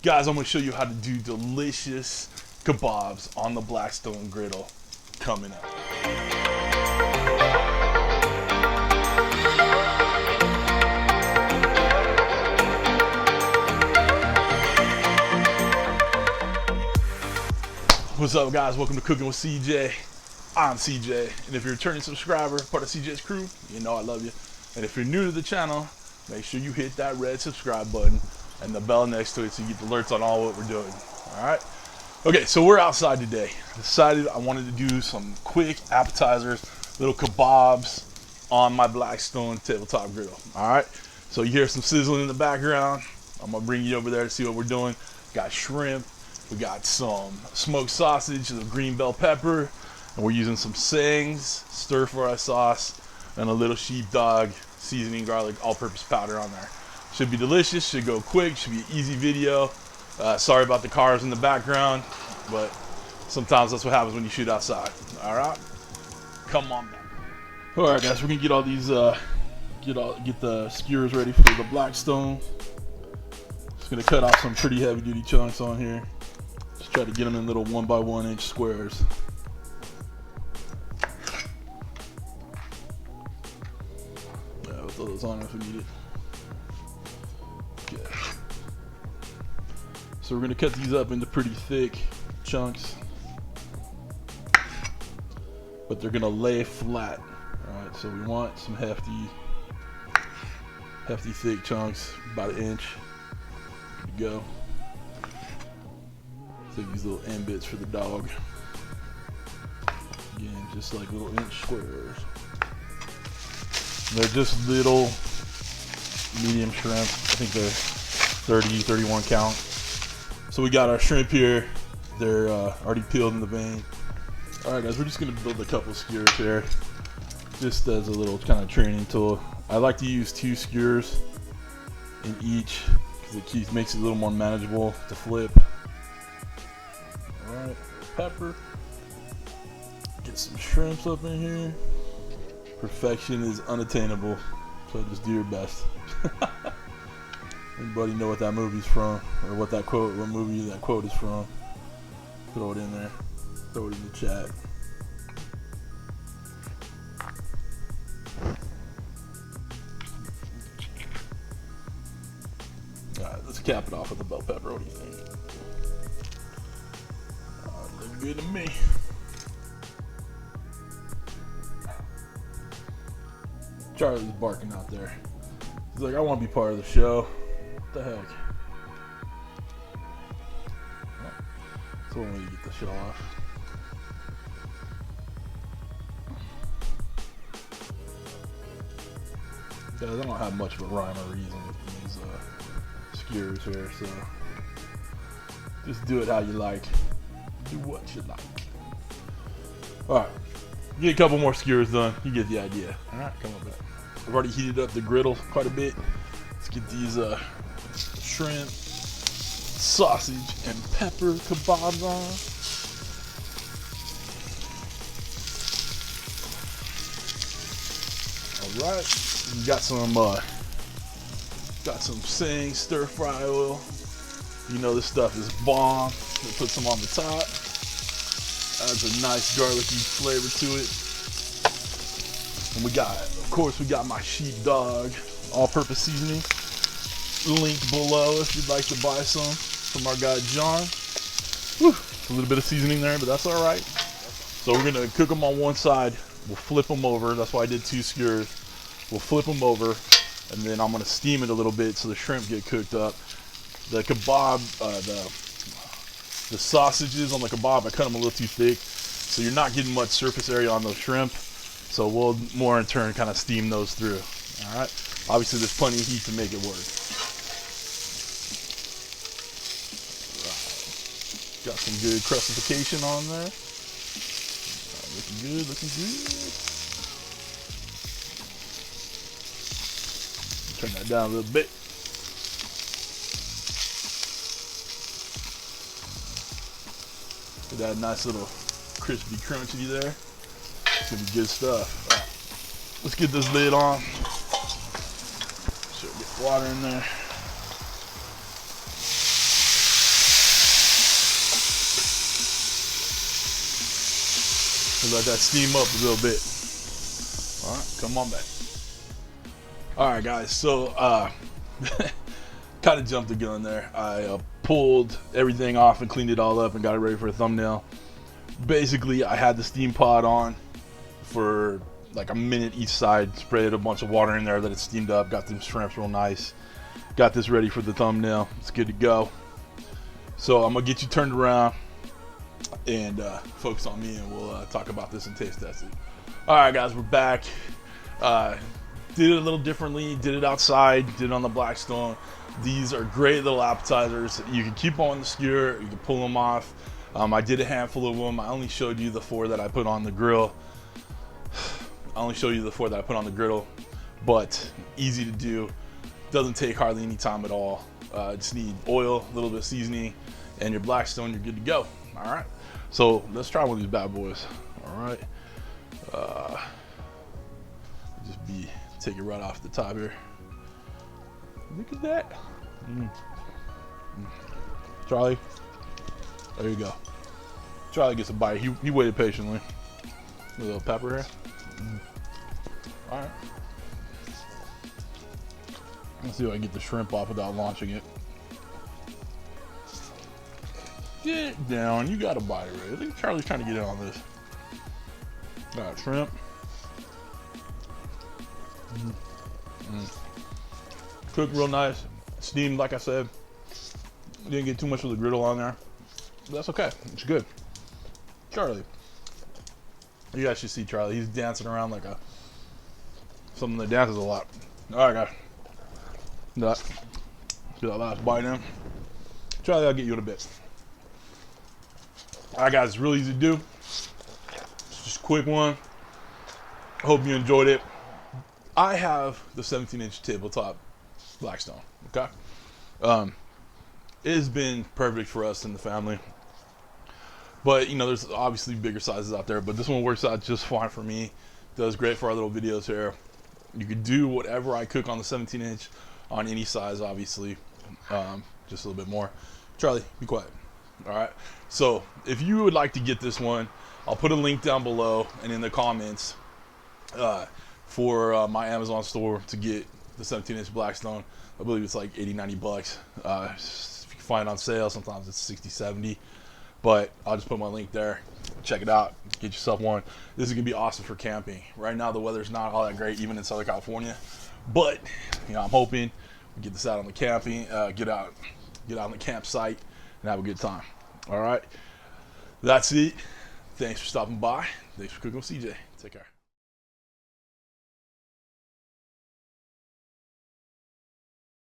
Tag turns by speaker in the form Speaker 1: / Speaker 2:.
Speaker 1: Guys, I'm going to show you how to do delicious kebabs on the Blackstone Griddle coming up. What's up, guys? Welcome to Cooking with CJ. I'm CJ, and if you're a returning subscriber, part of CJ's crew, you know I love you. And if you're new to the channel, make sure you hit that red subscribe button and the bell next to it so you get the alerts on all what we're doing. All right. Okay, so we're outside today. I decided I wanted to do some quick appetizers, little kebabs on my Blackstone tabletop griddle. All right. So you hear some sizzling in the background. I'm gonna bring you over there to see what we're doing. Got shrimp. We got some smoked sausage, some green bell pepper, and we're using some Sings, stir fry sauce, and a little sheepdog seasoning garlic all-purpose powder on there. Should be delicious, should go quick, should be an easy video. Sorry about the cars in the background, but sometimes that's what happens when you shoot outside. All right, come on back. All right, guys, we're gonna get all these, get the skewers ready for the Blackstone. Just gonna cut off some pretty heavy-duty chunks on here. Just try to get them in little 1 by 1 inch squares. Yeah, we'll throw those on if we need it. Okay. So we're gonna cut these up into pretty thick chunks, but they're gonna lay flat. All right, so we want some hefty thick chunks, about 1 inch. There you go. Take these little end bits for the dog. Again, just like little inch squares. They're just little medium shrimp. I think they're 30, 31 count. So we got our shrimp here. They're already peeled in the vein. All right, guys, we're just gonna build a couple skewers here, just as a little kind of training tool. I like to use 2 skewers in each because it makes it a little more manageable to flip. Alright, pepper. Get some shrimps up in here. Perfection is unattainable, so just do your best. Anybody know what that movie's from, or what movie that quote is from? Throw it in there. Throw it in the chat. Alright, let's cap it off with the bell pepper. What do you think? Looks good to me. Charlie's barking out there. He's like, I want to be part of the show. What the heck? That's one way to get the show off. Guys, I don't have much of a rhyme or reason with these skewers here, so just do it how you like. Do what you like. Alright, get a couple more skewers done. You get the idea. Alright, come on back. I've already heated up the griddle quite a bit. Let's get these shrimp, sausage, and pepper kebabs on. Alright, we got some Sing stir fry oil. You know this stuff is bomb. We'll put some on the top. Adds a nice garlicky flavor to it. And of course, we got my sheepdog all-purpose seasoning. Link below if you'd like to buy some from our guy John. Whew, a little bit of seasoning there, but that's all right. So we're gonna cook them on one side. We'll flip them over. That's why I did 2 skewers. We'll flip them over, and then I'm gonna steam it a little bit so the shrimp get cooked up. The kebab, the sausages on the kebab, I cut them a little too thick, so you're not getting much surface area on those shrimp. So we'll more in turn kind of steam those through. All right. Obviously, there's plenty of heat to make it work. Right. Got some good crustification on there. Looking good, looking good. Turn that down a little bit. Get that nice little crispy crunchy there. It's gonna be good stuff. All right. Let's get this lid on. Sure, get water in there. and let that steam up a little bit. All right, come on back. All right, guys. So, kind of jumped the gun there. I pulled everything off and cleaned it all up and got it ready for a thumbnail. Basically, I had the steam pot on for like a minute each side, sprayed a bunch of water in there, let it steamed up, got them shrimps real nice, got this ready for the thumbnail. It's good to go. So I'm gonna get you turned around and focus on me, and we'll talk about this and taste test it. All right, guys, we're back. Did it a little differently, did it outside, did it on the Blackstone. These are great little appetizers. You can keep on the skewer, you can pull them off. I did a handful of them. I only showed you the 4 that I put on the grill. But easy to do. Doesn't take hardly any time at all. Just need oil, a little bit of seasoning, and your Blackstone, you're good to go. All right. So let's try one of these bad boys. All right. Take it right off the top here. Look at that. Charlie, there you go. Charlie gets a bite. He waited patiently. A little pepper here. All right. Let's see if I can get the shrimp off without launching it. Get down. You got a bite already. Look at Charlie's trying to get in on this. All right, shrimp. Cooked real nice. Steamed, like I said. Didn't get too much of the griddle on there. But that's okay. It's good. Charlie. You guys should see Charlie. He's dancing around like something that dances a lot. All right, guys. Get that last bite in. Charlie, I'll get you in a bit. All right, guys. It's really easy to do. It's just a quick one. Hope you enjoyed it. I have the 17-inch tabletop Blackstone. Okay. It has been perfect for us in the family. But, you know, there's obviously bigger sizes out there, but this one works out just fine for me. Does great for our little videos here. You could do whatever I cook on the 17-inch on any size, obviously. Just a little bit more. Charlie, be quiet. All right. So if you would like to get this one, I'll put a link down below and in the comments for my Amazon store to get the 17-inch Blackstone. I believe it's like 80-90 bucks. If you can find it on sale, sometimes it's 60-70. But I'll just put my link there. Check it out. Get yourself one. This is gonna be awesome for camping. Right now the weather's not all that great, even in Southern California. But you know, I'm hoping we get this out on the camping, get out on the campsite and have a good time. All right. That's it. Thanks for stopping by. Thanks for cooking with CJ. Take care.